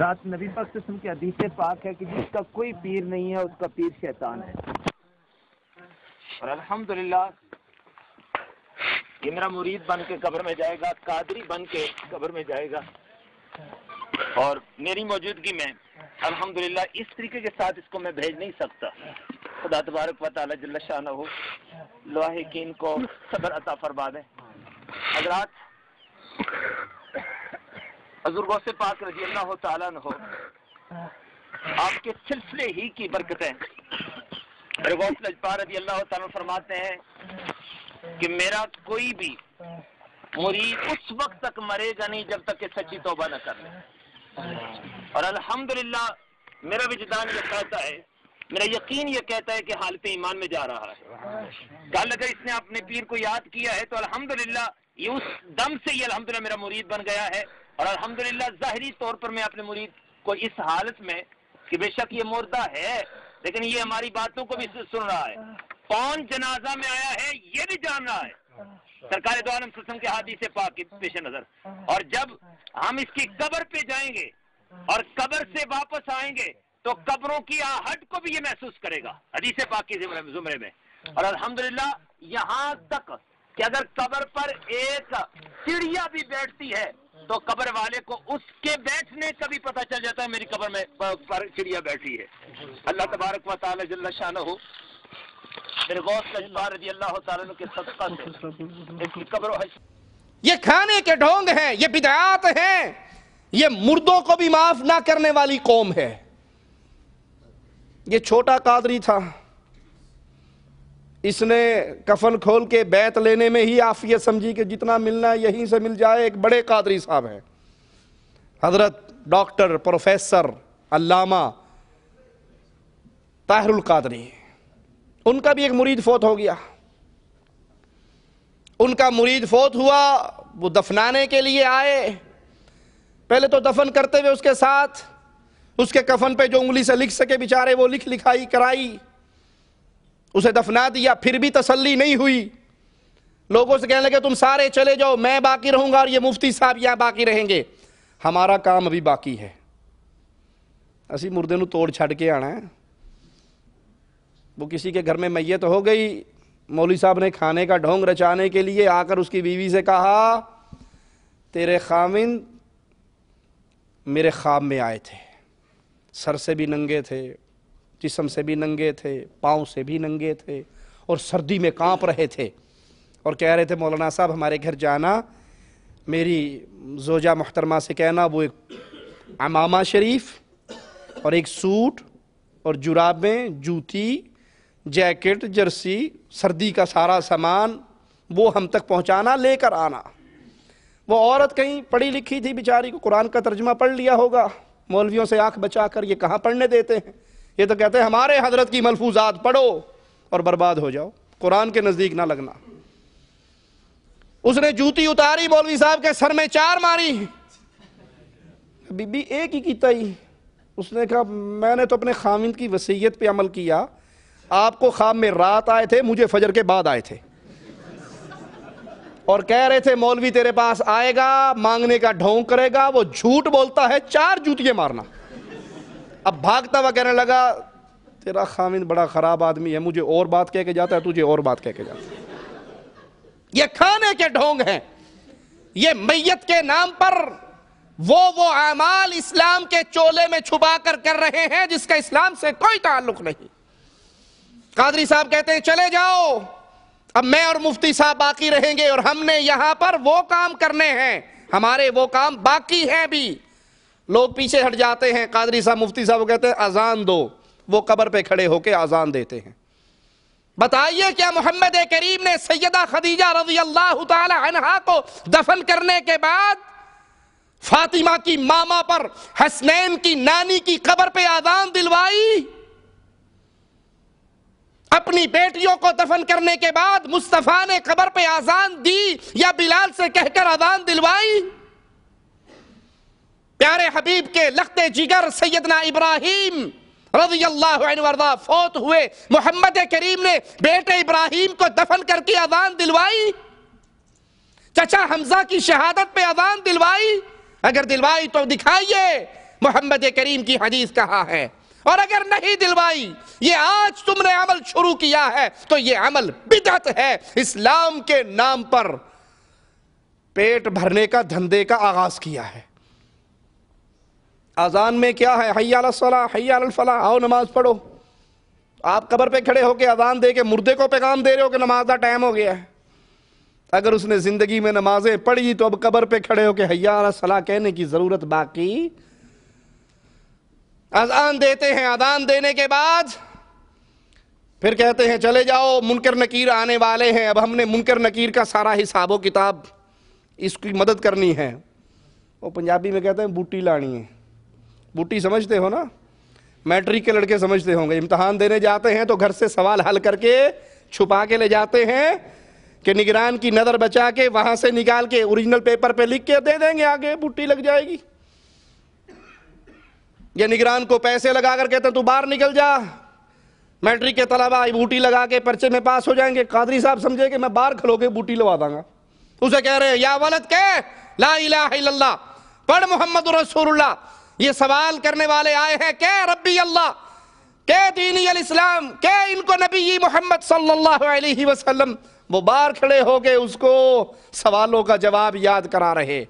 ذات نبی پاک صلی اللہ علیہ وسلم کی حدیث پاک ہے کہ جس کا کوئی پیر نہیں ہے اس کا پیر شیطان ہے. اور الحمدللہ یہ میرا مرید بن کے قبر میں جائے گا، قادری بن کے قبر میں جائے گا، اور میری موجودگی میں الحمدللہ اس طریقے کے ساتھ اس کو میں بھیج نہیں سکتا. خدا تبارک و تعالی جل شانہ لاحقین کو صبر عطا فرما دے. حضرات، حضور غوث پاک رضی اللہ تعالیٰ عنہ آپ کے سلسلے ہی کی برکتیں، غوث لجپا رضی اللہ تعالیٰ فرماتے ہیں کہ میرا کوئی بھی مرید اس وقت تک مرے گا نہیں جب تک کہ سچی توبہ نہ کر لے. اور الحمدللہ میرا وجدان یہ کہتا ہے، میرا یقین یہ کہتا ہے کہ حالت ایمان میں جا رہا ہے. کل اگر اس نے اپنے پیر کو یاد کیا ہے تو الحمدللہ یہ اس دم سے یہ الحمدللہ میرا مرید بن گیا ہے. اور الحمدللہ ظاہری طور پر میں اپنے مرید کو اس حالت میں کہ بے شک یہ مردہ ہے لیکن یہ ہماری باتوں کو بھی سن رہا ہے، کون جنازہ میں آیا ہے یہ بھی جان رہا ہے سرکار دو عالم صلی اللہ علیہ وسلم کے حدیث پاک کے پیش نظر. اور جب ہم اس کی قبر پہ جائیں گے اور قبر سے واپس آئیں گے تو قبروں کی آہٹ کو بھی یہ محسوس کرے گا حدیث پاک کے زمرے میں. اور الحمدللہ یہاں تک کہ اگر قبر پر ایک چڑیا بھی بیٹھتی ہے تو قبر والے کو اس کے بیٹھنے کا بھی پتہ چل جاتا ہے میری قبر میں پر چڑیا بیٹھی ہے. اللہ تبارک و تعالی جل شانہ میرے غوث لجپا رضی اللہ تعالیٰ عنہ کے صدقہ سے اس کی قبر و حشر. یہ کھانے کے ڈھونگ ہیں، یہ بدعات ہیں، یہ مردوں کو بھی معاف نہ کرنے والی قوم ہے. یہ چھوٹا قادری تھا، اس نے کفن کھول کے بیت لینے میں ہی عافیت سمجھی کہ جتنا ملنا یہیں سے مل جائے. ایک بڑے قادری صاحب ہیں، حضرت ڈاکٹر پروفیسر علامہ طاہر القادری. ان کا بھی ایک مرید فوت ہو گیا. ان کا مرید فوت ہوا، وہ دفنانے کے لیے آئے. پہلے تو دفن کرتے ہوئے اس کے ساتھ اس کے کفن پہ جو انگلی سے لکھ سکے بیچارے وہ لکھائی کرائی، اسے دفنا دیا. پھر بھی تسلی نہیں ہوئی. لوگوں سے کہنے لگے تم سارے چلے جاؤ، میں باقی رہوں گا اور یہ مفتی صاحب یہاں باقی رہیں گے، ہمارا کام ابھی باقی ہے. اسی مردے نو توڑ چھڑ کے آنا ہے. وہ کسی کے گھر میں میت ہو گئی، مولوی صاحب نے کھانے کا ڈھونگ رچانے کے لیے آ کر اس کی بیوی سے کہا تیرے خاوند میرے خواب میں آئے تھے، سر سے بھی ننگے تھے، جسم سے بھی ننگے تھے، پاؤں سے بھی ننگے تھے، اور سردی میں کانپ رہے تھے، اور کہہ رہے تھے مولانا صاحب ہمارے گھر جانا، میری زوجہ محترمہ سے کہنا وہ ایک عمامہ شریف اور ایک سوٹ اور جرابیں، جوتی، جیکٹ، جرسی، سردی کا سارا سامان وہ ہم تک پہنچانا، لے کر آنا. وہ عورت کہیں پڑھی لکھی تھی بیچاری کو قرآن کا ترجمہ پڑھ لیا ہوگا. مولویوں سے آنکھ بچا کر یہ کہاں پڑھنے دیتے ہیں، یہ تو کہتے ہیں ہمارے حضرت کی ملفوظات پڑھو اور برباد ہو جاؤ، قرآن کے نزدیک نہ لگنا. اس نے جوتی اتاری، مولوی صاحب کے سر میں 4 ماری. بی بی ایک ہی کیتا ہی. اس نے کہا میں نے تو اپنے خاوند کی وصیت پہ عمل کیا، آپ کو خواب میں رات آئے تھے، مجھے فجر کے بعد آئے تھے، اور کہہ رہے تھے مولوی تیرے پاس آئے گا، مانگنے کا ڈھونگ کرے گا، وہ جھوٹ بولتا ہے، 4 جوتیاں مارنا. اب بھاگتا ہوا کہنے لگا تیرا خاوند بڑا خراب آدمی ہے، مجھے اور بات کہہ کے جاتا ہے، تجھے اور بات کہہ کے جاتا ہے. یہ کھانے کے ڈھونگ ہیں، یہ میت کے نام پر وہ اعمال اسلام کے چولے میں چھپا کر رہے ہیں جس کا اسلام سے کوئی تعلق نہیں. قادری صاحب کہتے ہیں چلے جاؤ، اب میں اور مفتی صاحب باقی رہیں گے اور ہم نے یہاں پر وہ کام کرنے ہیں، ہمارے وہ کام باقی ہیں بھی۔ لوگ پیچھے ہٹ جاتے ہیں، قادری صاحب مفتی صاحب کہتے ہیں اذان دو، وہ قبر پہ کھڑے ہو کے اذان دیتے ہیں۔ بتائیے کیا محمد کریم نے سیدہ خدیجہ رضی اللہ تعالی عنہا کو دفن کرنے کے بعد فاطمہ کی ماما پر حسنین کی نانی کی قبر پہ اذان دلوائی؟ اپنی بیٹیوں کو دفن کرنے کے بعد مصطفیٰ نے قبر پہ اذان دی یا بلال سے کہہ کر اذان دلوائی؟ پیارے حبیب کے لخت جگر سیدنا ابراہیم رضی اللہ عنہ وارضہ فوت ہوئے، محمد کریم نے بیٹے ابراہیم کو دفن کر کے اذان دلوائی؟ چچا حمزہ کی شہادت پہ اذان دلوائی؟ اگر دلوائی تو دکھائیے محمد کریم کی حدیث کہاں ہے، اور اگر نہیں دلوائی، یہ آج تم نے عمل شروع کیا ہے تو یہ عمل بدعت ہے، اسلام کے نام پر پیٹ بھرنے کا دھندے کا آغاز کیا ہے۔ اذان میں کیا ہے؟ حی علی الصلاۃ، حی علی الفلاح، آؤ نماز پڑھو۔ آپ قبر پہ کھڑے ہو کے اذان دے کے مردے کو پیغام دے رہے ہو کہ نماز کا ٹائم ہو گیا ہے۔ اگر اس نے زندگی میں نمازیں پڑھی تو اب قبر پہ کھڑے ہو کے حی علی الصلاۃ کہنے کی ضرورت باقی؟ اذان دیتے ہیں، اذان دینے کے بعد پھر کہتے ہیں چلے جاؤ، منکر نکیر آنے والے ہیں، اب ہم نے منکر نکیر کا سارا حساب و کتاب اس کی مدد کرنی ہے۔ وہ پنجابی میں کہتے ہیں بوٹی لانی ہے۔ بوٹی سمجھتے ہو نا؟ میٹرک کے لڑکے سمجھتے ہوں گے، امتحان دینے جاتے ہیں تو گھر سے سوال حل کر کے چھپا کے لے جاتے ہیں کہ نگران کی نظر بچا کے وہاں سے نکال کے اوریجنل پیپر پہ لکھ کے دے دیں گے، آگے بوٹی لگ جائے گی۔ یا نگران کو پیسے لگا کر کہتے ہیں تو باہر نکل جا، میٹرک کے طلبہ بوٹی لگا کے پرچے میں پاس ہو جائیں گے۔ قادری صاحب سمجھے کہ میں باہر کھلو کے بوٹی لگوا دوں گا، اسے کہہ رہے ہیں یا ولد کہ لا الہ الا اللہ، پڑھ محمد رسول اللہ۔ یہ سوال کرنے والے آئے ہیں کہ ربی اللہ، کہ دینی الاسلام، کہ ان کو نبی محمد صلی اللہ علیہ وسلم، وہ باہر کھڑے ہو کے اس کو سوالوں کا جواب یاد کرا رہے۔